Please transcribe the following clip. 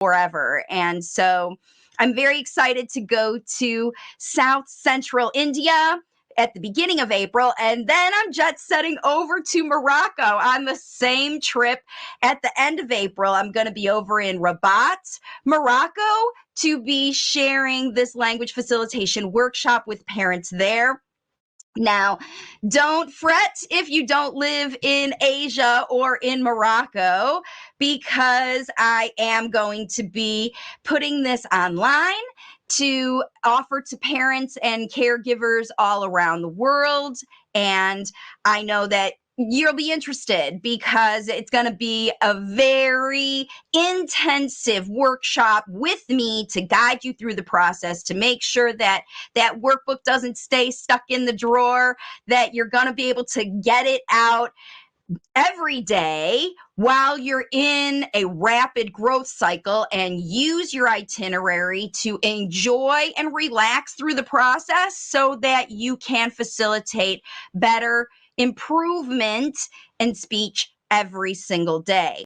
forever. And so I'm very excited to go to South Central India at the beginning of April, and then I'm jet setting over to Morocco on the same trip at the end of April. I'm going to be over in Rabat, Morocco, to be sharing this language facilitation workshop with parents there. Now, don't fret if you don't live in Asia or in Morocco, because I am going to be putting this online to offer to parents and caregivers all around the world. And I know that you'll be interested because it's going to be a very intensive workshop with me to guide you through the process, to make sure that that workbook doesn't stay stuck in the drawer, that you're going to be able to get it out every day while you're in a rapid growth cycle, and use your itinerary to enjoy and relax through the process so that you can facilitate better improvement in speech every single day.